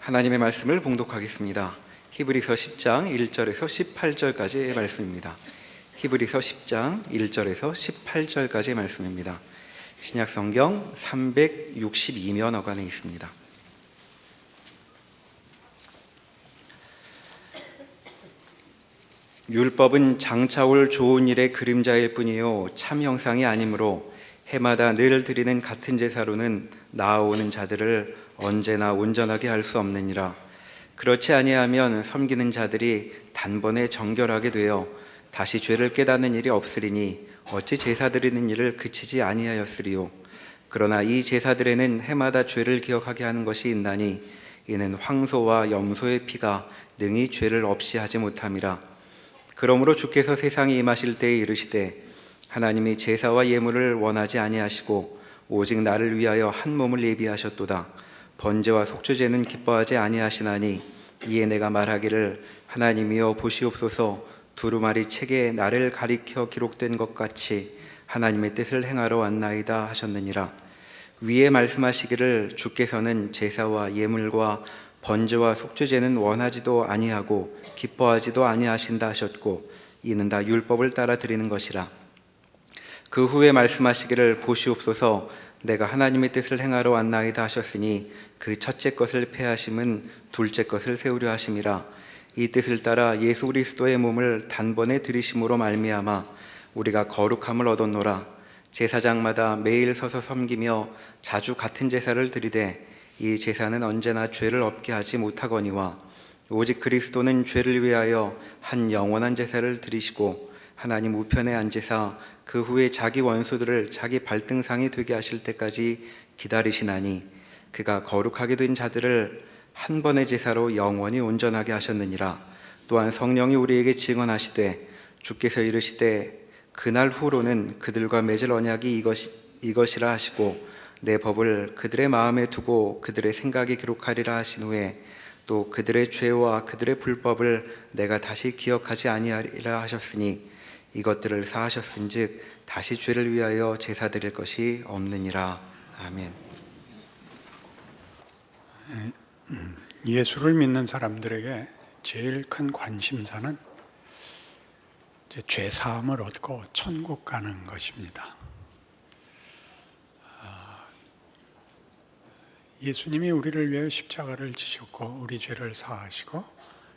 하나님의 말씀을 봉독하겠습니다. 히브리서 10장 1절에서 18절까지의 말씀입니다. 히브리서 10장 1절에서 18절까지의 말씀입니다. 신약성경 362면 어간에 있습니다. 율법은 장차 올 좋은 일의 그림자일 뿐이요 참 형상이 아니므로 해마다 늘 드리는 같은 제사로는 나아오는 자들을 언제나 온전하게 할 수 없느니라. 그렇지 아니하면 섬기는 자들이 단번에 정결하게 되어 다시 죄를 깨닫는 일이 없으리니 어찌 제사 드리는 일을 그치지 아니하였으리요. 그러나 이 제사들에는 해마다 죄를 기억하게 하는 것이 있나니 이는 황소와 염소의 피가 능히 죄를 없이 하지 못함이라. 그러므로 주께서 세상에 임하실 때에 이르시되 하나님이 제사와 예물을 원하지 아니하시고 오직 나를 위하여 한 몸을 예비하셨도다. 번제와 속죄제는 기뻐하지 아니하시나니 이에 내가 말하기를 하나님이여 보시옵소서 두루마리 책에 나를 가리켜 기록된 것 같이 하나님의 뜻을 행하러 왔나이다 하셨느니라. 위에 말씀하시기를 주께서는 제사와 예물과 번제와 속죄제는 원하지도 아니하고 기뻐하지도 아니하신다 하셨고 이는 다 율법을 따라 드리는 것이라. 그 후에 말씀하시기를 보시옵소서 내가 하나님의 뜻을 행하러 왔나이다 하셨으니 그 첫째 것을 폐하심은 둘째 것을 세우려 하심이라. 이 뜻을 따라 예수 그리스도의 몸을 단번에 들이심으로 말미암아 우리가 거룩함을 얻었노라. 제사장마다 매일 서서 섬기며 자주 같은 제사를 드리되 이 제사는 언제나 죄를 없게 하지 못하거니와 오직 그리스도는 죄를 위하여 한 영원한 제사를 드리시고 하나님 우편에 앉으사 그 후에 자기 원수들을 자기 발등상이 되게 하실 때까지 기다리시나니 그가 거룩하게 된 자들을 한 번의 제사로 영원히 온전하게 하셨느니라. 또한 성령이 우리에게 증언하시되 주께서 이르시되 그날 후로는 그들과 맺을 언약이 이것이라 하시고 내 법을 그들의 마음에 두고 그들의 생각에 기록하리라 하신 후에 또 그들의 죄와 그들의 불법을 내가 다시 기억하지 아니하리라 하셨으니 이것들을 사하셨은즉 다시 죄를 위하여 제사 드릴 것이 없느니라. 아멘. 예수를 믿는 사람들에게 제일 큰 관심사는 죄 사함을 얻고 천국 가는 것입니다. 예수님이 우리를 위해 십자가를 지셨고 우리 죄를 사하시고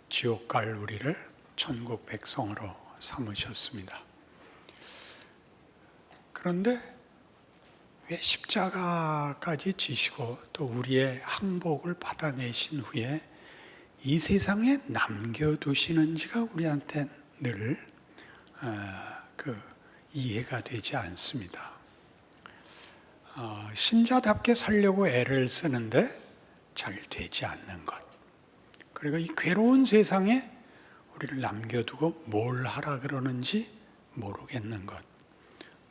지옥 갈 우리를 천국 백성으로 삼으셨습니다. 그런데 왜 십자가까지 지시고 또 우리의 항복을 받아내신 후에 이 세상에 남겨두시는지가 우리한테 늘 이해가 되지 않습니다. 신자답게 살려고 애를 쓰는데 잘 되지 않는 것, 그리고 이 괴로운 세상에 우리를 남겨두고 뭘 하라 그러는지 모르겠는 것.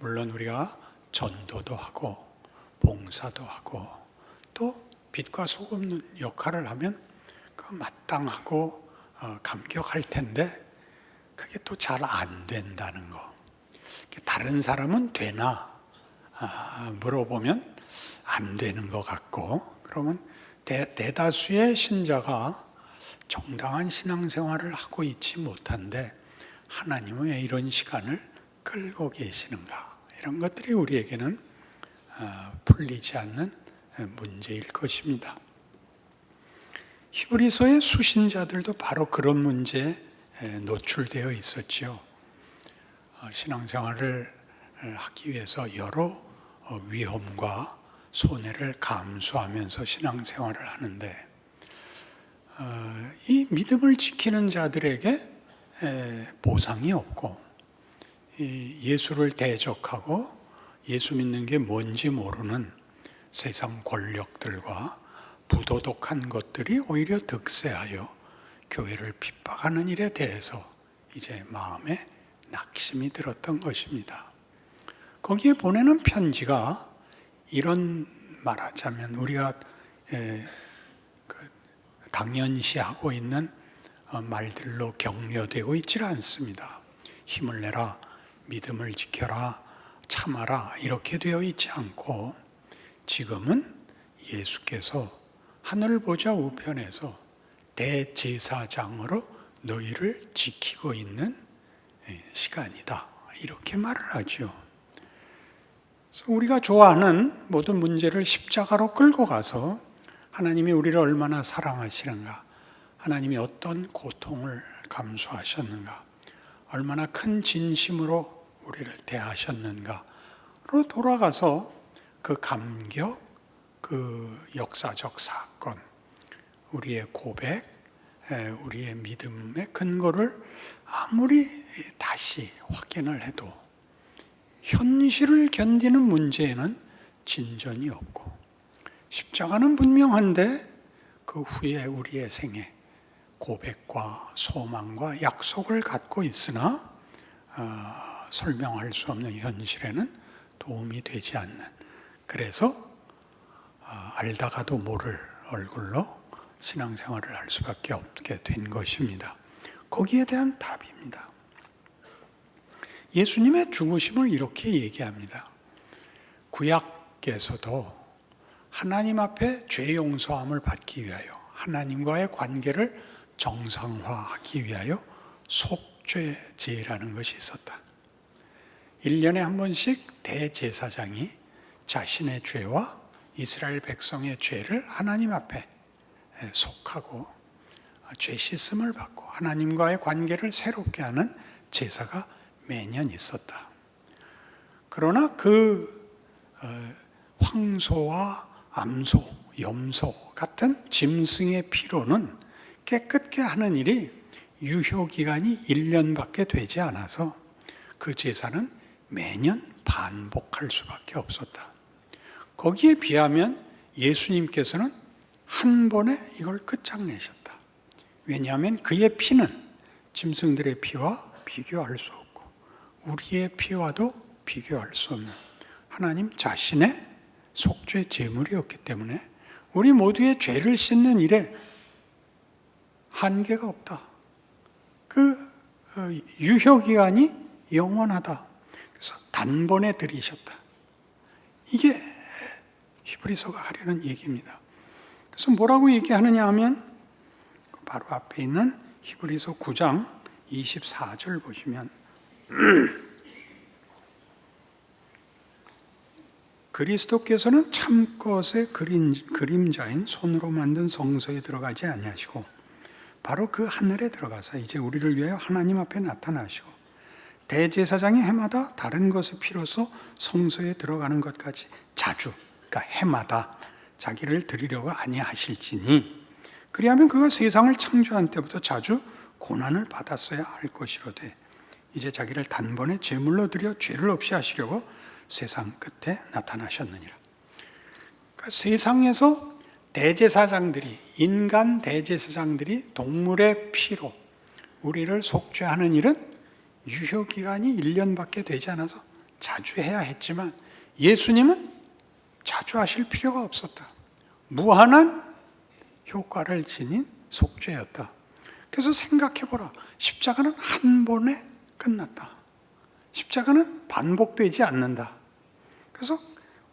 물론 우리가 전도도 하고 봉사도 하고 또 빛과 소금 역할을 하면 그 마땅하고 감격할 텐데 그게 또 잘 안 된다는 거. 다른 사람은 되나 물어보면 안 되는 것 같고, 그러면 대다수의 신자가 정당한 신앙생활을 하고 있지 못한데 하나님은 왜 이런 시간을 끌고 계시는가? 이런 것들이 우리에게는 풀리지 않는 문제일 것입니다. 히브리서의 수신자들도 바로 그런 문제에 노출되어 있었죠. 신앙생활을 하기 위해서 여러 위험과 손해를 감수하면서 신앙생활을 하는데 이 믿음을 지키는 자들에게 보상이 없고 예수를 대적하고 예수 믿는 게 뭔지 모르는 세상 권력들과 부도덕한 것들이 오히려 득세하여 교회를 핍박하는 일에 대해서 이제 마음에 낙심이 들었던 것입니다. 거기에 보내는 편지가 이런, 말하자면 우리가 당연시하고 있는 말들로 격려되고 있지 않습니다. 힘을 내라, 믿음을 지켜라, 참아라 이렇게 되어 있지 않고 지금은 예수께서 하늘 보좌 우편에서 대제사장으로 너희를 지키고 있는 시간이다. 이렇게 말을 하죠. 그래서 우리가 좋아하는 모든 문제를 십자가로 끌고 가서 하나님이 우리를 얼마나 사랑하시는가, 하나님이 어떤 고통을 감수하셨는가, 얼마나 큰 진심으로 우리를 대하셨는가로 돌아가서 그 감격, 그 역사적 사건, 우리의 고백, 우리의 믿음의 근거를 아무리 다시 확인을 해도 현실을 견디는 문제에는 진전이 없고, 십자가는 분명한데 그 후에 우리의 생에 고백과 소망과 약속을 갖고 있으나 설명할 수 없는 현실에는 도움이 되지 않는, 그래서 알다가도 모를 얼굴로 신앙생활을 할 수밖에 없게 된 것입니다. 거기에 대한 답입니다. 예수님의 죽으심을 이렇게 얘기합니다. 구약에서도 하나님 앞에 죄 용서함을 받기 위하여, 하나님과의 관계를 정상화하기 위하여 속죄제라는 것이 있었다. 1년에 한 번씩 대제사장이 자신의 죄와 이스라엘 백성의 죄를 하나님 앞에 속하고 죄 씻음을 받고 하나님과의 관계를 새롭게 하는 제사가 매년 있었다. 그러나 그 황소와 암소, 염소 같은 짐승의 피로는 깨끗게 하는 일이 유효기간이 1년밖에 되지 않아서 그 제사는 매년 반복할 수밖에 없었다. 거기에 비하면 예수님께서는 한 번에 이걸 끝장내셨다. 왜냐하면 그의 피는 짐승들의 피와 비교할 수 없고 우리의 피와도 비교할 수 없는 하나님 자신의 속죄 제물이었기 때문에 우리 모두의 죄를 씻는 일에 한계가 없다. 그 유효기간이 영원하다. 그래서 단번에 드리셨다. 이게 히브리서가 하려는 얘기입니다. 그래서 뭐라고 얘기하느냐 하면 바로 앞에 있는 히브리서 9장 24절 보시면 그리스도께서는 참것의 그림자인 손으로 만든 성소에 들어가지 아니하시고 바로 그 하늘에 들어가서 이제 우리를 위하여 하나님 앞에 나타나시고 대제사장이 해마다 다른 것의 피로서 성소에 들어가는 것까지 자주, 그러니까 해마다 자기를 드리려고 아니하실지니 그리하면 그가 세상을 창조한 때부터 자주 고난을 받았어야 할 것이로되 이제 자기를 단번에 제물로 드려 죄를 없이 하시려고 세상 끝에 나타나셨느니라. 그러니까 세상에서 대제사장들이, 인간 대제사장들이 동물의 피로 우리를 속죄하는 일은 유효기간이 1년밖에 되지 않아서 자주 해야 했지만 예수님은 자주 하실 필요가 없었다. 무한한 효과를 지닌 속죄였다. 그래서 생각해보라. 십자가는 한 번에 끝났다. 십자가는 반복되지 않는다. 그래서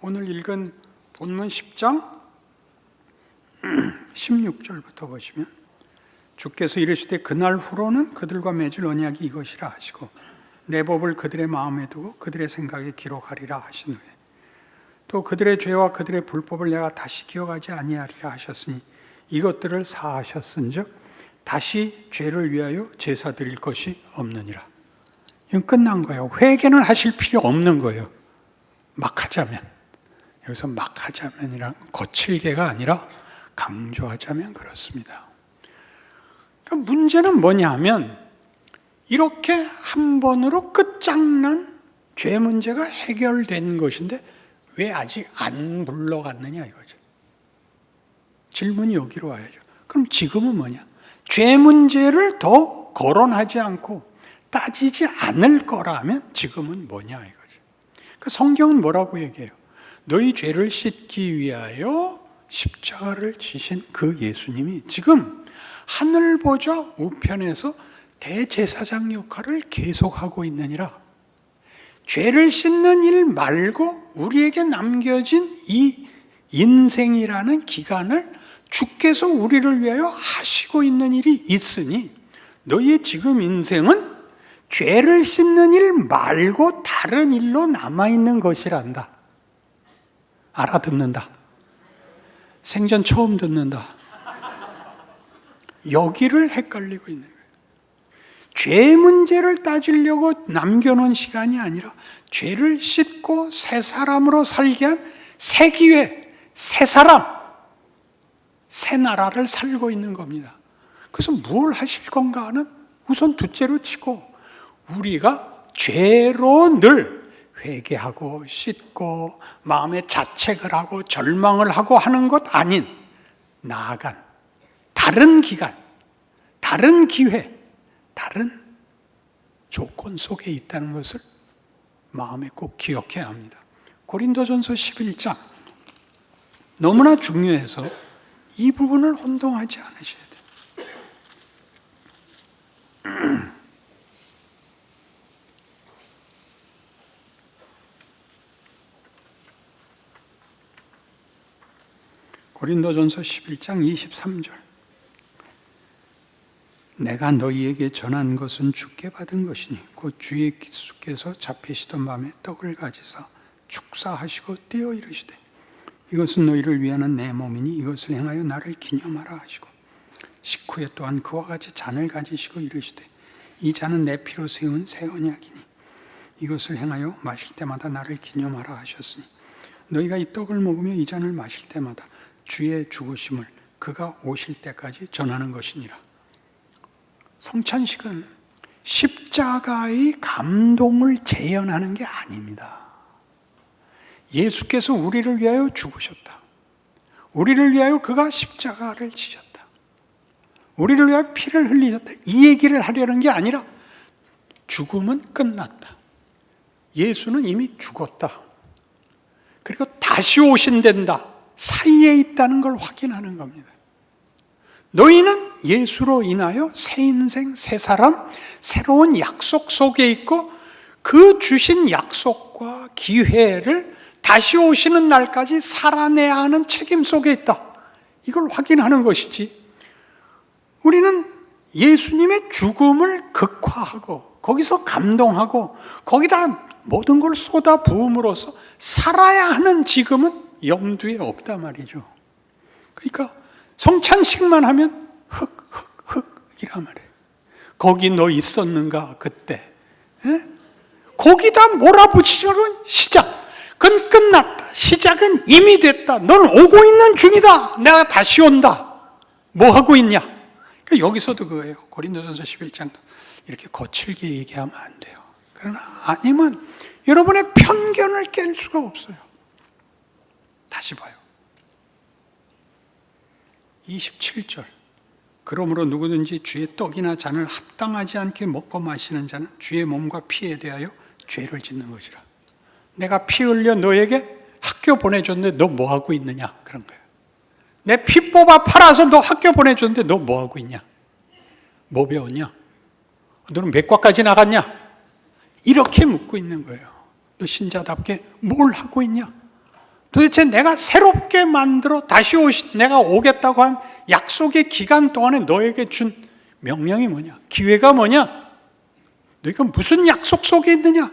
오늘 읽은 본문 10장 16절부터 보시면 주께서 이르시되 그날 후로는 그들과 맺을 언약이 이것이라 하시고 내 법을 그들의 마음에 두고 그들의 생각에 기록하리라 하신 후에 또 그들의 죄와 그들의 불법을 내가 다시 기억하지 아니하리라 하셨으니 이것들을 사하셨은즉 다시 죄를 위하여 제사 드릴 것이 없느니라. 이건 끝난 거예요. 회개는 하실 필요 없는 거예요. 막 하자면. 여기서 막 하자면이란 거칠게가 아니라 강조하자면 그렇습니다. 그러니까 문제는 뭐냐 하면 이렇게 한 번으로 끝장난 죄 문제가 해결된 것인데 왜 아직 안 물러갔느냐 이거죠. 질문이 여기로 와야죠. 그럼 지금은 뭐냐? 죄 문제를 더 거론하지 않고 따지지 않을 거라면 지금은 뭐냐 이거죠. 그 성경은 뭐라고 얘기해요? 너희 죄를 씻기 위하여 십자가를 지신 그 예수님이 지금 하늘 보좌 우편에서 대제사장 역할을 계속하고 있느니라. 죄를 씻는 일 말고 우리에게 남겨진 이 인생이라는 기간을 주께서 우리를 위하여 하시고 있는 일이 있으니 너희의 지금 인생은 죄를 씻는 일 말고 다른 일로 남아있는 것이란다. 알아듣는다. 생전 처음 듣는다. 여기를 헷갈리고 있는 거예요. 죄 문제를 따지려고 남겨놓은 시간이 아니라 죄를 씻고 새 사람으로 살게 한 새 기회, 새 사람, 새 나라를 살고 있는 겁니다. 그래서 뭘 하실 건가 하는 우선 둘째로 치고 우리가 죄로 늘 회개하고 씻고 마음에 자책을 하고 절망을 하고 하는 것 아닌 나아간 다른 기간, 다른 기회, 다른 조건 속에 있다는 것을 마음에 꼭 기억해야 합니다. 고린도전서 11장 너무나 중요해서 이 부분을 혼동하지 않으셔야 돼요. 고린도전서 11장 23절 내가 너희에게 전한 것은 주께 받은 것이니 곧 주 예수께서 잡히시던 밤에 떡을 가지사 축사하시고 떼어 이르시되 이것은 너희를 위하는 내 몸이니 이것을 행하여 나를 기념하라 하시고 식후에 또한 그와 같이 잔을 가지시고 이르시되 이 잔은 내 피로 세운 새 언약이니 이것을 행하여 마실 때마다 나를 기념하라 하셨으니 너희가 이 떡을 먹으며 이 잔을 마실 때마다 주의 죽으심을 그가 오실 때까지 전하는 것이니라. 성찬식은 십자가의 감동을 재현하는 게 아닙니다. 예수께서 우리를 위하여 죽으셨다. 우리를 위하여 그가 십자가를 지셨다. 우리를 위하여 피를 흘리셨다. 이 얘기를 하려는 게 아니라 죽음은 끝났다. 예수는 이미 죽었다. 그리고 다시 오신단다. 사이에 있다는 걸 확인하는 겁니다. 너희는 예수로 인하여 새 인생, 새 사람, 새로운 약속 속에 있고 그 주신 약속과 기회를 다시 오시는 날까지 살아내야 하는 책임 속에 있다. 이걸 확인하는 것이지. 우리는 예수님의 죽음을 극화하고 거기서 감동하고 거기다 모든 걸 쏟아 부음으로써 살아야 하는 지금은 염두에 없다 말이죠. 그러니까 성찬식만 하면 이란 말이에요. 거기 너 있었는가 그때? 에? 거기다 몰아붙이지 말고 시작. 그건 끝났다. 시작은 이미 됐다. 너는 오고 있는 중이다. 내가 다시 온다. 뭐 하고 있냐? 그러니까 여기서도 그거예요. 고린도전서 11장도 이렇게 거칠게 얘기하면 안 돼요. 그러나 아니면 여러분의 편견을 깰 수가 없어요. 다시 봐요. 27절 그러므로 누구든지 주의 떡이나 잔을 합당하지 않게 먹고 마시는 자는 주의 몸과 피에 대하여 죄를 짓는 것이라. 내가 피 흘려 너에게 학교 보내줬는데 너 뭐하고 있느냐 그런 거예요. 내 피 뽑아 팔아서 너 학교 보내줬는데 너 뭐하고 있냐? 뭐 배웠냐? 너는 몇 과까지 나갔냐? 이렇게 묻고 있는 거예요. 너 신자답게 뭘 하고 있냐? 도대체 내가 새롭게 만들어 다시 내가 오겠다고 한 약속의 기간 동안에 너에게 준 명령이 뭐냐? 기회가 뭐냐? 너희가 무슨 약속 속에 있느냐?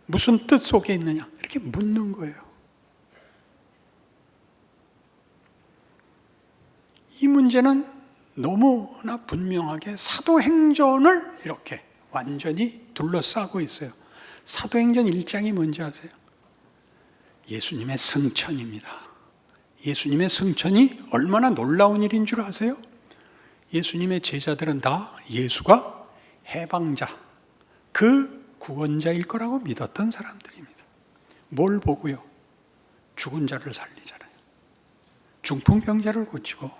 무슨 뜻 속에 있느냐? 이렇게 묻는 거예요. 이 문제는 너무나 분명하게 사도행전을 이렇게 완전히 둘러싸고 있어요. 사도행전 1장이 뭔지 아세요? 예수님의 승천입니다. 예수님의 승천이 얼마나 놀라운 일인 줄 아세요? 예수님의 제자들은 다 예수가 해방자, 그 구원자일 거라고 믿었던 사람들입니다. 뭘 보고요? 죽은 자를 살리잖아요. 중풍병자를 고치고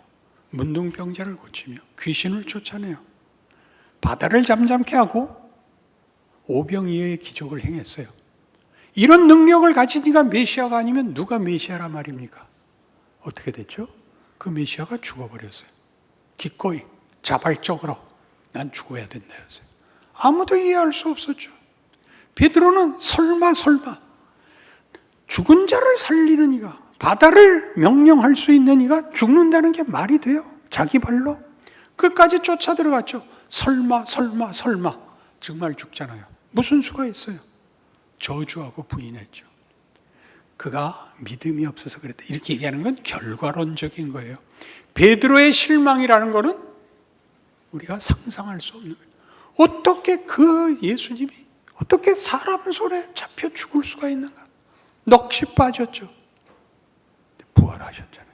문둥병자를 고치며 귀신을 쫓아내요. 바다를 잠잠케 하고 오병이어의 기적을 행했어요. 이런 능력을 가진 이가 메시아가 아니면 누가 메시아란 말입니까? 어떻게 됐죠? 그 메시아가 죽어버렸어요. 기꺼이 자발적으로 난 죽어야 된다 했어요. 아무도 이해할 수 없었죠. 베드로는 설마 죽은 자를 살리는 이가 바다를 명령할 수 있는 이가 죽는다는 게 말이 돼요? 자기 발로? 끝까지 쫓아 들어갔죠. 설마 정말 죽잖아요. 무슨 수가 있어요? 저주하고 부인했죠. 그가 믿음이 없어서 그랬다. 이렇게 얘기하는 건 결과론적인 거예요. 베드로의 실망이라는 거는 우리가 상상할 수 없는 거예요. 어떻게 그 예수님이 어떻게 사람 손에 잡혀 죽을 수가 있는가? 넋이 빠졌죠. 부활하셨잖아요.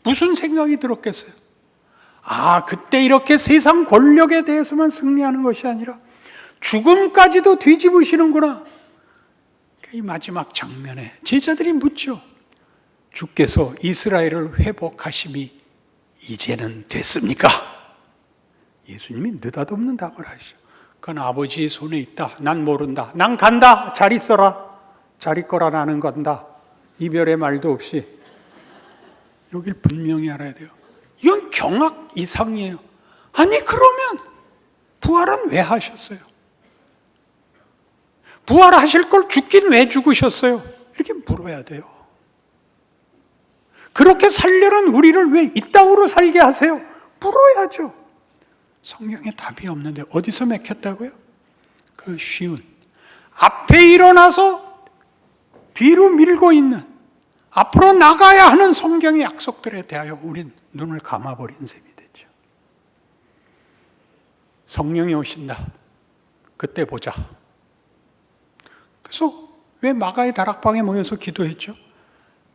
무슨 생각이 들었겠어요? 그때 이렇게 세상 권력에 대해서만 승리하는 것이 아니라 죽음까지도 뒤집으시는구나. 이 마지막 장면에 제자들이 묻죠. 주께서 이스라엘을 회복하심이 이제는 됐습니까? 예수님이 느닷없는 답을 하시죠. 그건 아버지의 손에 있다. 난 모른다. 난 간다. 잘 있어라. 잘 있거라. 나는 간다. 이별의 말도 없이. 여길 분명히 알아야 돼요. 이건 경악 이상이에요. 아니 그러면 부활은 왜 하셨어요? 부활하실 걸 죽긴 왜 죽으셨어요? 이렇게 물어야 돼요. 그렇게 살려는 우리를 왜 이따구로 살게 하세요? 물어야죠. 성경에 답이 없는데 어디서 맥혔다고요? 그 쉬운 앞에 일어나서 뒤로 밀고 있는 앞으로 나가야 하는 성경의 약속들에 대하여 우린 눈을 감아버린 셈이 됐죠. 성령이 오신다. 그때 보자. 그래서 왜 마가의 다락방에 모여서 기도했죠?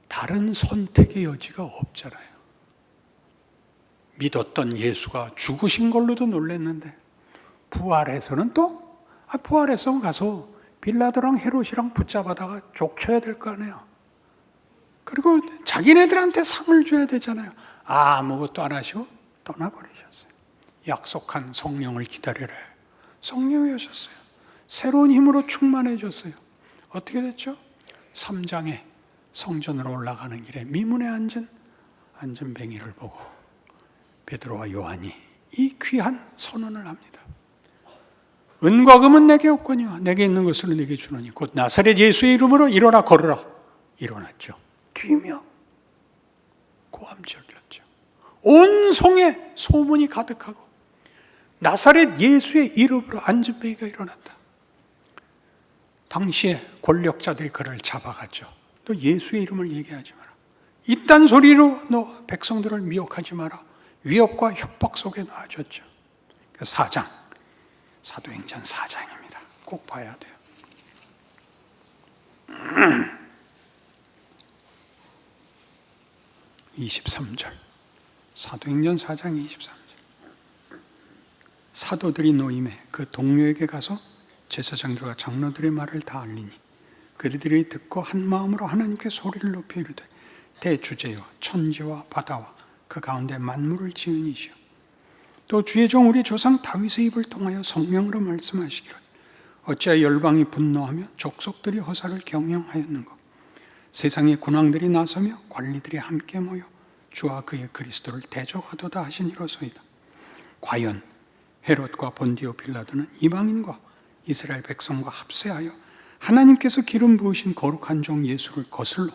다른 선택의 여지가 없잖아요. 믿었던 예수가 죽으신 걸로도 놀랐는데 부활해서는 또 부활해서 가서 빌라도랑 헤롯이랑 붙잡아다가 족쳐야 될 거 아니에요. 그리고 자기네들한테 상을 줘야 되잖아요. 아무것도 안 하시고 떠나버리셨어요. 약속한 성령을 기다리래. 성령이 오셨어요. 새로운 힘으로 충만해졌어요. 어떻게 됐죠? 3장에 성전으로 올라가는 길에 미문에 앉은 뱅이를 보고 베드로와 요한이 이 귀한 선언을 합니다. 은과 금은 내게 없거니와 내게 있는 것을 내게 주노니 곧 나사렛 예수의 이름으로 일어나 걸으라. 일어났죠. 뛰며 고함질렀죠. 온 성에 소문이 가득하고 나사렛 예수의 이름으로 앉은 뱅이가 일어났다. 당시에 권력자들이 그를 잡아갔죠. 너 예수의 이름을 얘기하지 마라. 이딴 소리로 너 백성들을 미혹하지 마라. 위협과 협박 속에 놔줬죠. 4장, 사도행전 4장입니다. 꼭 봐야 돼요. 23절, 사도행전 4장 23절. 사도들이 노임에 그 동료에게 가서 제사장들과 장로들의 말을 다 알리니 그들이 듣고 한 마음으로 하나님께 소리를 높여 이르되 대주제여 천지와 바다와 그 가운데 만물을 지은 이시여 또 주의 종 우리 조상 다윗의 입을 통하여 성령으로 말씀하시기를 어찌하여 열방이 분노하며 족속들이 허사를 경영하였는가. 세상의 군왕들이 나서며 관리들이 함께 모여 주와 그의 그리스도를 대적하도다 하시니로소이다. 과연 헤롯과 본디오 빌라도는 이방인과 이스라엘 백성과 합세하여 하나님께서 기름 부으신 거룩한 종 예수를 거슬러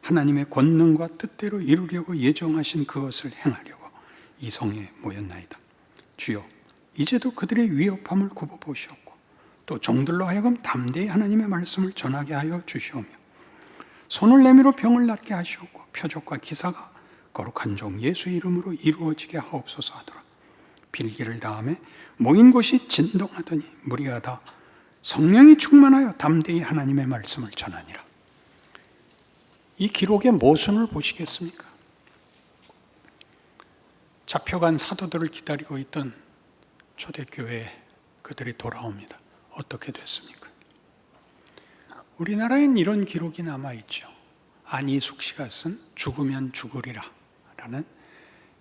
하나님의 권능과 뜻대로 이루려고 예정하신 그것을 행하려고 이 성에 모였나이다. 주여 이제도 그들의 위협함을 굽어보시옵고 또 종들로 하여금 담대히 하나님의 말씀을 전하게 하여 주시오며 손을 내밀어 병을 낫게 하시옵고 표적과 기사가 거룩한 종 예수의 이름으로 이루어지게 하옵소서 하더라. 빌기를 다음에 모인 곳이 진동하더니 무리가 다 성령이 충만하여 담대히 하나님의 말씀을 전하니라. 이 기록의 모순을 보시겠습니까? 잡혀간 사도들을 기다리고 있던 초대교회에 그들이 돌아옵니다. 어떻게 됐습니까? 우리나라엔 이런 기록이 남아있죠. 안희숙 씨가 쓴 죽으면 죽으리라 라는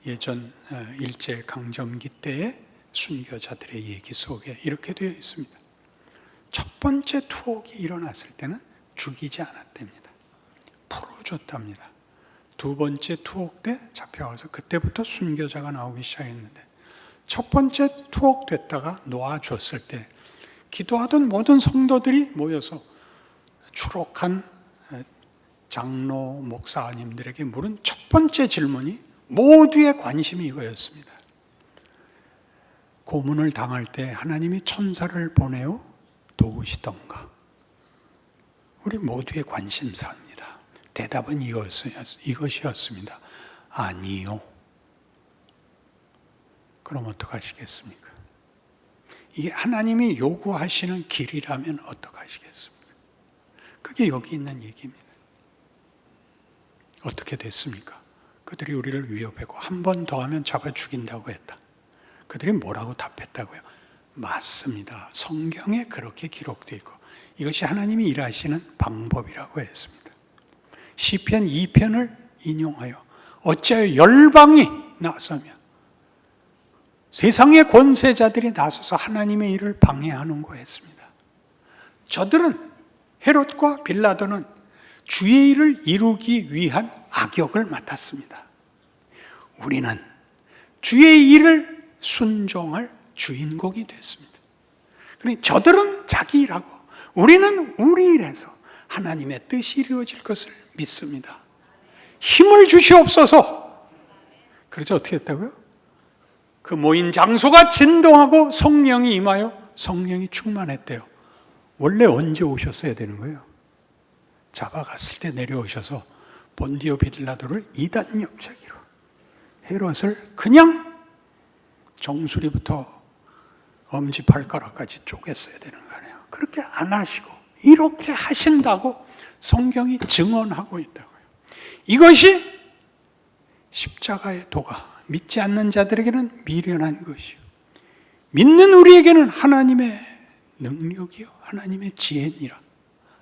예전 일제강점기 때의 순교자들의 얘기 속에 이렇게 되어 있습니다. 첫 번째 투옥이 일어났을 때는 죽이지 않았답니다. 풀어줬답니다. 두 번째 투옥 때 잡혀가서 그때부터 순교자가 나오기 시작했는데 첫 번째 투옥 됐다가 놓아줬을 때 기도하던 모든 성도들이 모여서 추록한 장로, 목사님들에게 물은 첫 번째 질문이 모두의 관심이 이거였습니다. 고문을 당할 때 하나님이 천사를 보내어 도우시던가? 우리 모두의 관심사입니다. 대답은 이것이었습니다. 아니요. 그럼 어떡하시겠습니까? 이게 하나님이 요구하시는 길이라면 어떡하시겠습니까? 그게 여기 있는 얘기입니다. 어떻게 됐습니까? 그들이 우리를 위협했고 한 번 더 하면 잡아 죽인다고 했다. 그들이 뭐라고 답했다고요? 맞습니다. 성경에 그렇게 기록되어 있고 이것이 하나님이 일하시는 방법이라고 했습니다. 시편 2편을 인용하여 어찌하여 열방이 나서며 세상의 권세자들이 나서서 하나님의 일을 방해하는고 했습니다. 저들은 헤롯과 빌라도는 주의 일을 이루기 위한 악역을 맡았습니다. 우리는 주의 일을 순종할 주인공이 됐습니다. 그러니 저들은 자기 일하고 우리는 우리 일에서 하나님의 뜻이 이루어질 것을 믿습니다. 힘을 주시옵소서. 그래서 어떻게 했다고요? 그 모인 장소가 진동하고 성령이 임하여 성령이 충만했대요. 원래 언제 오셨어야 되는 거예요? 잡아갔을 때 내려오셔서 본디오 빌라도를 이단 엽차기로 헤롯을 그냥 정수리부터 엄지발가락까지 쪼갰어야 되는 거 아니에요. 그렇게 안 하시고 이렇게 하신다고 성경이 증언하고 있다고요. 이것이 십자가의 도가 믿지 않는 자들에게는 미련한 것이요 믿는 우리에게는 하나님의 능력이요 하나님의 지혜니라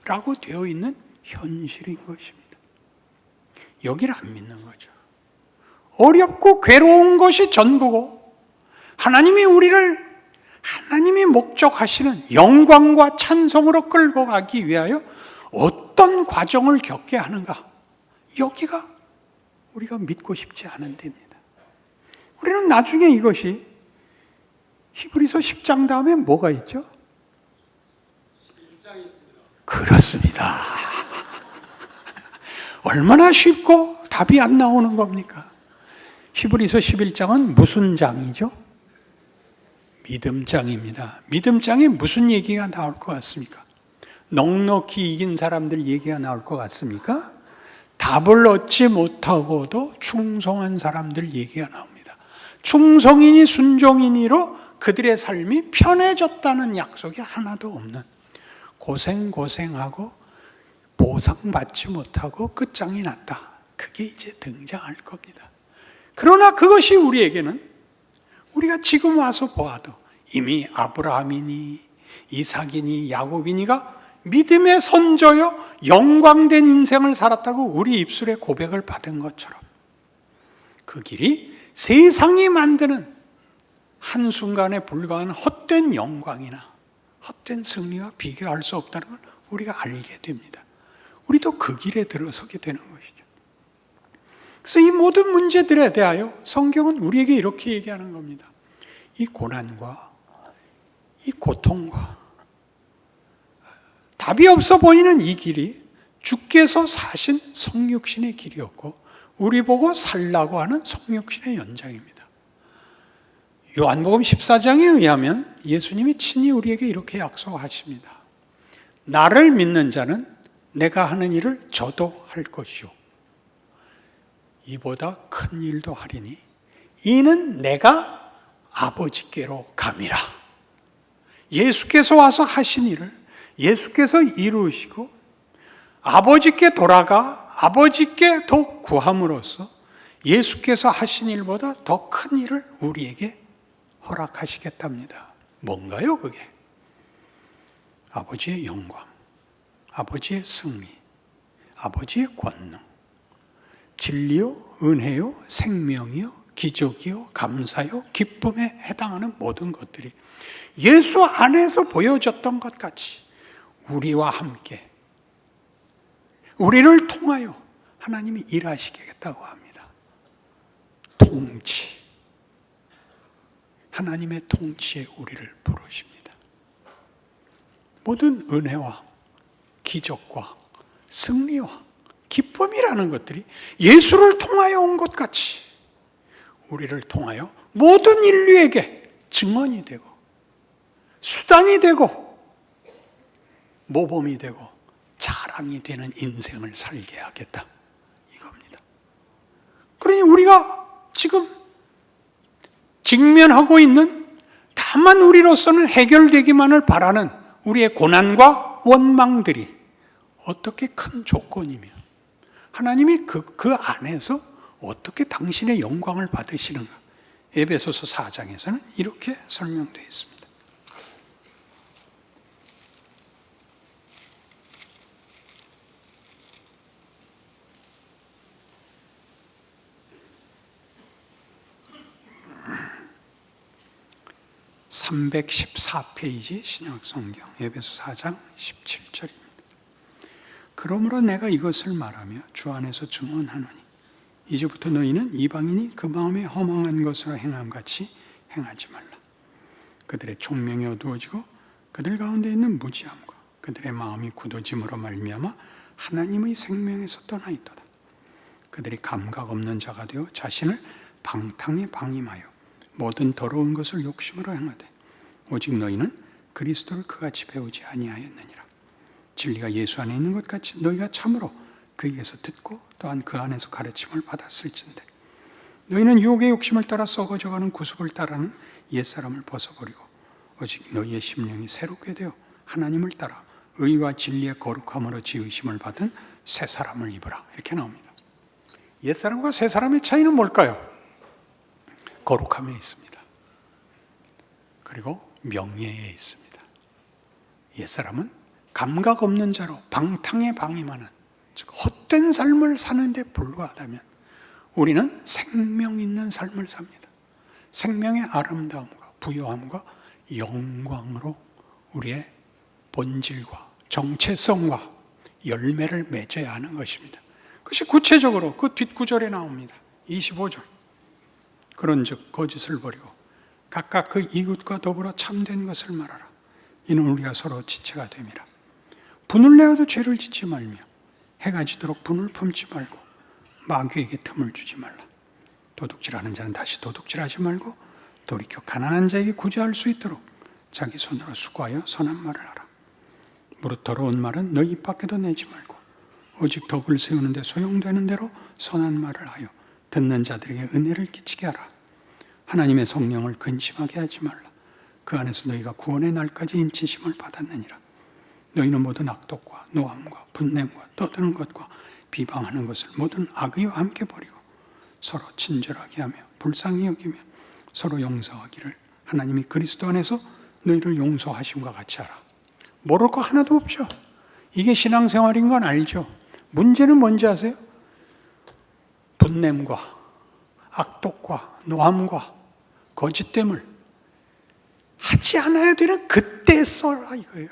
라고 되어 있는 현실인 것입니다. 여기를 안 믿는 거죠. 어렵고 괴로운 것이 전부고 하나님이 우리를 하나님이 목적하시는 영광과 찬송으로 끌고 가기 위하여 어떤 과정을 겪게 하는가? 여기가 우리가 믿고 싶지 않은 데입니다. 우리는 나중에 이것이 히브리서 10장 다음에 뭐가 있죠? 11장이 있습니다. 그렇습니다. 얼마나 쉽고 답이 안 나오는 겁니까? 히브리서 11장은 무슨 장이죠? 믿음장입니다. 믿음장에 무슨 얘기가 나올 것 같습니까? 넉넉히 이긴 사람들 얘기가 나올 것 같습니까? 답을 얻지 못하고도 충성한 사람들 얘기가 나옵니다. 충성인이 순종인이로 그들의 삶이 편해졌다는 약속이 하나도 없는 고생하고 보상받지 못하고 끝장이 났다. 그게 이제 등장할 겁니다. 그러나 그것이 우리에게는 우리가 지금 와서 보아도 이미 아브라함이니 이삭이니 야곱이니가 믿음의 선조여 영광된 인생을 살았다고 우리 입술에 고백을 받은 것처럼 그 길이 세상이 만드는 한순간에 불과한 헛된 영광이나 헛된 승리와 비교할 수 없다는 걸 우리가 알게 됩니다. 우리도 그 길에 들어서게 되는 것이죠. 그래서 이 모든 문제들에 대하여 성경은 우리에게 이렇게 얘기하는 겁니다. 이 고난과 이 고통과 답이 없어 보이는 이 길이 주께서 사신 성육신의 길이었고 우리 보고 살라고 하는 성육신의 연장입니다. 요한복음 14장에 의하면 예수님이 친히 우리에게 이렇게 약속하십니다. 나를 믿는 자는 내가 하는 일을 저도 할 것이요 이보다 큰 일도 하리니 이는 내가 아버지께로 감이라. 예수께서 와서 하신 일을 예수께서 이루시고 아버지께 돌아가 아버지께 더 구함으로써 예수께서 하신 일보다 더 큰 일을 우리에게 허락하시겠답니다. 뭔가요 그게? 아버지의 영광, 아버지의 승리, 아버지의 권능, 진리요, 은혜요, 생명이요, 기적이요, 감사요, 기쁨에 해당하는 모든 것들이 예수 안에서 보여졌던 것 같이 우리와 함께 우리를 통하여 하나님이 일하시겠다고 합니다. 통치, 하나님의 통치에 우리를 부르십니다. 모든 은혜와 기적과 승리와 기쁨이라는 것들이 예수를 통하여 온 것 같이 우리를 통하여 모든 인류에게 증언이 되고 수단이 되고 모범이 되고 자랑이 되는 인생을 살게 하겠다 이겁니다. 그러니 우리가 지금 직면하고 있는 다만 우리로서는 해결되기만을 바라는 우리의 고난과 원망들이 어떻게 큰 조건이며 하나님이 그 안에서 어떻게 당신의 영광을 받으시는가. 에베소서 4장에서는 이렇게 설명되어 있습니다. (314페이지) 신약성경 에베소 4장 17절입니다. 그러므로 내가 이것을 말하며 주 안에서 증언하노니 이제부터 너희는 이방인이 그 마음에 허망한 것으로 행함같이 행하지 말라. 그들의 총명이 어두워지고 그들 가운데 있는 무지함과 그들의 마음이 굳어짐으로 말미암아 하나님의 생명에서 떠나 있도다. 그들이 감각 없는 자가 되어 자신을 방탕에 방임하여 모든 더러운 것을 욕심으로 행하되 오직 너희는 그리스도를 그같이 배우지 아니하였느니라. 진리가 예수 안에 있는 것 같이 너희가 참으로 그에게서 듣고 또한 그 안에서 가르침을 받았을진데 너희는 유혹의 욕심을 따라 썩어져가는 구습을 따르는 옛사람을 벗어버리고 오직 너희의 심령이 새롭게 되어 하나님을 따라 의와 진리의 거룩함으로 지으심을 받은 새 사람을 입으라. 이렇게 나옵니다. 옛사람과 새 사람의 차이는 뭘까요? 거룩함에 있습니다. 그리고 명예에 있습니다. 옛사람은 감각 없는 자로 방탕에 방임하는, 즉 헛된 삶을 사는데 불과하다면 우리는 생명 있는 삶을 삽니다. 생명의 아름다움과 부요함과 영광으로 우리의 본질과 정체성과 열매를 맺어야 하는 것입니다. 그것이 구체적으로 그 뒷구절에 나옵니다. 25절. 그런즉 거짓을 버리고 각각 그 이웃과 더불어 참된 것을 말하라. 이는 우리가 서로 지체가 됨이라. 분을 내어도 죄를 짓지 말며 해가 지도록 분을 품지 말고 마귀에게 틈을 주지 말라. 도둑질하는 자는 다시 도둑질하지 말고 돌이켜 가난한 자에게 구제할 수 있도록 자기 손으로 수고하여 선한 말을 하라. 무릇 더러운 말은 너희 입 밖에도 내지 말고 오직 덕을 세우는 데 소용되는 대로 선한 말을 하여 듣는 자들에게 은혜를 끼치게 하라. 하나님의 성령을 근심하게 하지 말라. 그 안에서 너희가 구원의 날까지 인치심을 받았느니라. 너희는 모든 악독과 노함과 분냄과 떠드는 것과 비방하는 것을 모든 악의와 함께 버리고 서로 친절하게 하며 불쌍히 여기며 서로 용서하기를 하나님이 그리스도 안에서 너희를 용서하심과 같이 하라. 모를 거 하나도 없죠. 이게 신앙생활인 건 알죠. 문제는 뭔지 아세요? 분냄과 악독과 노함과 거짓됨을 하지 않아야 되는 그때 써라 이거예요.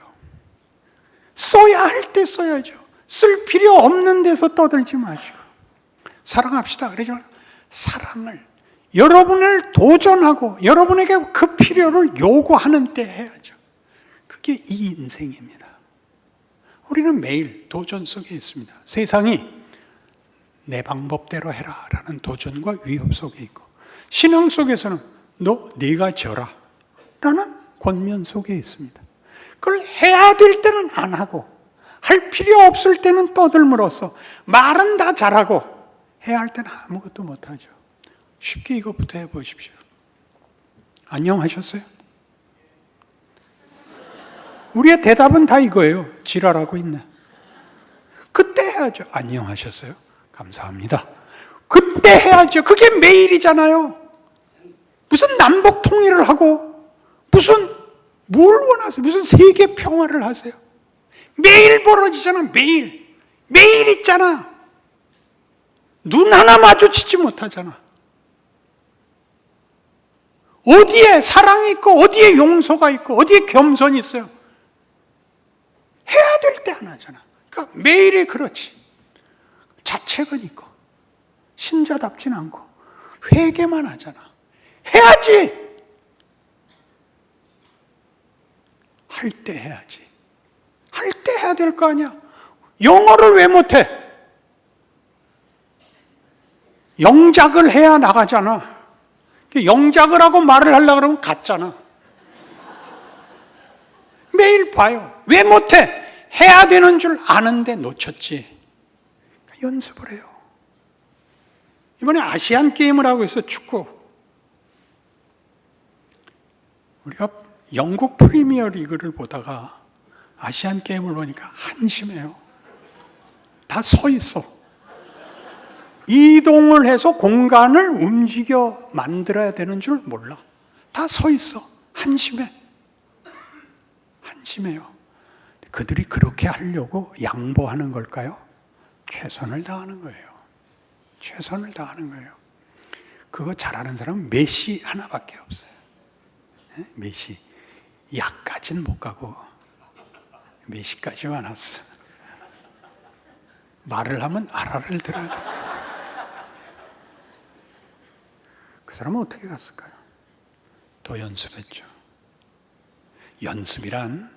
써야 할 때 써야죠. 쓸 필요 없는 데서 떠들지 마시고 사랑합시다 그러지 말고 사랑을 여러분을 도전하고 여러분에게 그 필요를 요구하는 때 해야죠. 그게 이 인생입니다. 우리는 매일 도전 속에 있습니다. 세상이 내 방법대로 해라 라는 도전과 위협 속에 있고 신앙 속에서는 네가 져라 라는 권면 속에 있습니다. 그걸 해야 될 때는 안 하고 할 필요 없을 때는 떠들므로써 말은 다 잘하고 해야 할 때는 아무것도 못하죠. 쉽게 이것부터 해보십시오. 안녕하셨어요? 우리의 대답은 다 이거예요. 지랄하고 있네. 그때 해야죠. 안녕하셨어요? 감사합니다. 그때 해야죠. 그게 매일이잖아요. 무슨 남북 통일을 하고 무슨 뭘 원하세요? 무슨 세계 평화를 하세요? 매일 벌어지잖아. 매일 있잖아. 눈 하나 마주치지 못하잖아. 어디에 사랑이 있고 어디에 용서가 있고 어디에 겸손이 있어요? 해야 될 때 안 하잖아. 그러니까 매일이 그렇지. 자책은 있고 신자답진 않고 회개만 하잖아. 해야지. 할 때 해야지. 할 때 해야 될 거 아니야. 영어를 왜 못해? 영작을 해야 나가잖아. 영작을 하고 말을 하려고 그러면 갔잖아. 매일 봐요. 왜 못해? 해야 되는 줄 아는데 놓쳤지. 연습을 해요. 이번에 아시안 게임을 하고 있어, 축구. 우리가 영국 프리미어 리그를 보다가 아시안 게임을 보니까 한심해요. 다 서 있어. 이동을 해서 공간을 움직여 만들어야 되는 줄 몰라. 다 서 있어. 한심해. 한심해요. 그들이 그렇게 하려고 양보하는 걸까요? 최선을 다하는 거예요. 최선을 다하는 거예요. 그거 잘하는 사람은 메시 하나밖에 없어요. 메시. 약까지는 못 가고 메시까지 와놨어. 말을 하면 알아를 들어야 돼. 그 사람은 어떻게 갔을까요? 더 연습했죠. 연습이란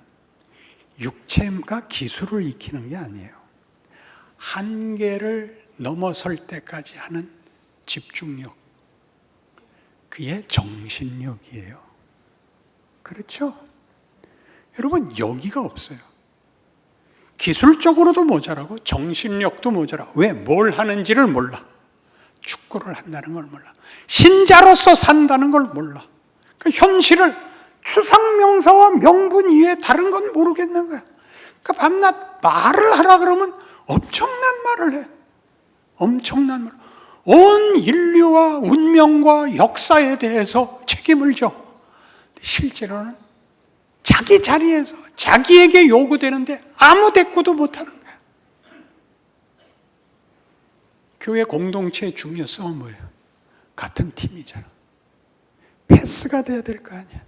육체가 기술을 익히는 게 아니에요. 한계를 넘어설 때까지 하는 집중력. 그게 정신력이에요. 그렇죠? 여러분, 여기가 없어요. 기술적으로도 모자라고 정신력도 모자라. 왜? 뭘 하는지를 몰라. 축구를 한다는 걸 몰라. 신자로서 산다는 걸 몰라. 그 현실을 추상명사와 명분 이외에 다른 건 모르겠는 거야. 그러니까 밤낮 말을 하라 그러면 엄청난 말을 해. 엄청난 말. 온 인류와 운명과 역사에 대해서 책임을 져. 실제로는 자기 자리에서 자기에게 요구되는데 아무 대꾸도 못하는 거야. 교회 공동체의 중요성은 뭐예요? 같은 팀이잖아. 패스가 돼야 될 거 아니야.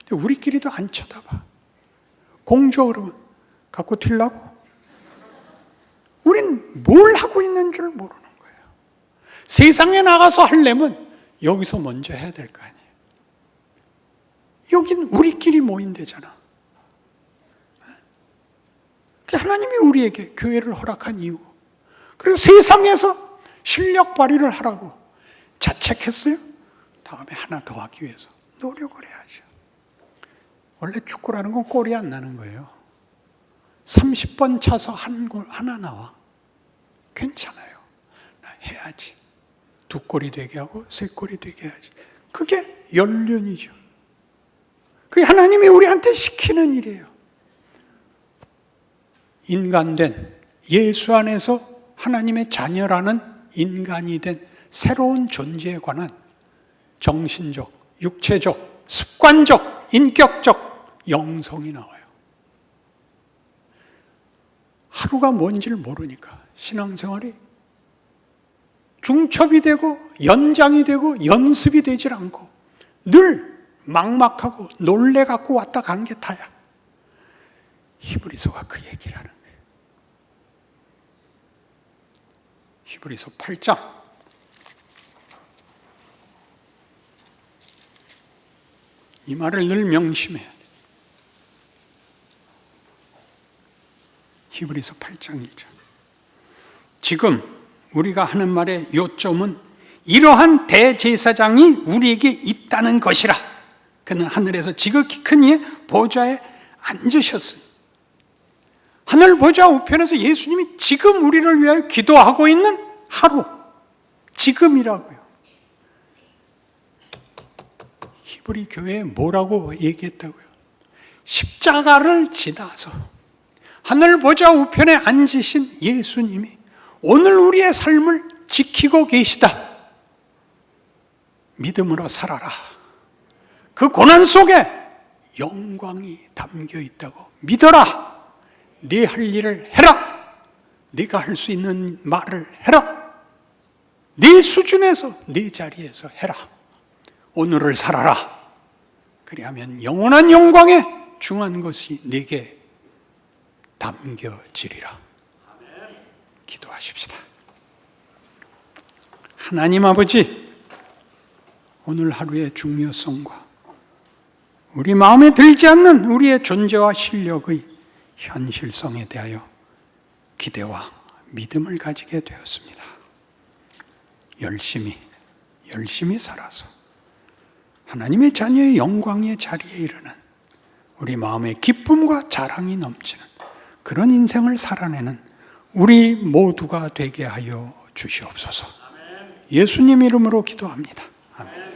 근데 우리끼리도 안 쳐다봐. 공줘 그러면 갖고 튀려고? 우린 뭘 하고 있는 줄 모르는 거예요. 세상에 나가서 하려면 여기서 먼저 해야 될 거 아니에요. 여긴 우리끼리 모인 데잖아. 하나님이 우리에게 교회를 허락한 이유. 그리고 세상에서 실력 발휘를 하라고 자책했어요? 다음에 하나 더 하기 위해서 노력을 해야죠. 원래 축구라는 건 골이 안 나는 거예요. 30번 차서 하나 나와. 괜찮아요. 나 해야지. 2골이 되게 하고 3골이 되게 해야지. 그게 연륜이죠. 그게 하나님이 우리한테 시키는 일이에요. 인간된, 예수 안에서 하나님의 자녀라는 인간이 된 새로운 존재에 관한 정신적, 육체적, 습관적, 인격적 영성이 나와요. 하루가 뭔지를 모르니까 신앙생활이 중첩이 되고 연장이 되고 연습이 되질 않고 늘 막막하고 놀래 갖고 왔다 간 게 다야. 히브리서가 그 얘기를 하는 거예요. 히브리서 8장 이 말을 늘 명심해야 돼. 히브리서 8장 1절. 지금 우리가 하는 말의 요점은 이러한 대제사장이 우리에게 있다는 것이라. 그는 하늘에서 지극히 큰 이의 보좌에 앉으셨으니 하늘 보좌 우편에서 예수님이 지금 우리를 위하여 기도하고 있는 하루, 지금이라고요. 히브리 교회에 뭐라고 얘기했다고요? 십자가를 지나서 하늘 보좌 우편에 앉으신 예수님이 오늘 우리의 삶을 지키고 계시다. 믿음으로 살아라. 그 고난 속에 영광이 담겨 있다고 믿어라. 네 할 일을 해라. 네가 할 수 있는 말을 해라. 네 수준에서 네 자리에서 해라. 오늘을 살아라. 그리하면 영원한 영광에 중한 것이 네게 담겨지리라. 기도하십시다. 하나님 아버지, 오늘 하루의 중요성과 우리 마음에 들지 않는 우리의 존재와 실력의 현실성에 대하여 기대와 믿음을 가지게 되었습니다. 열심히 살아서 하나님의 자녀의 영광의 자리에 이르는 우리 마음의 기쁨과 자랑이 넘치는 그런 인생을 살아내는 우리 모두가 되게 하여 주시옵소서. 예수님 이름으로 기도합니다. 아멘.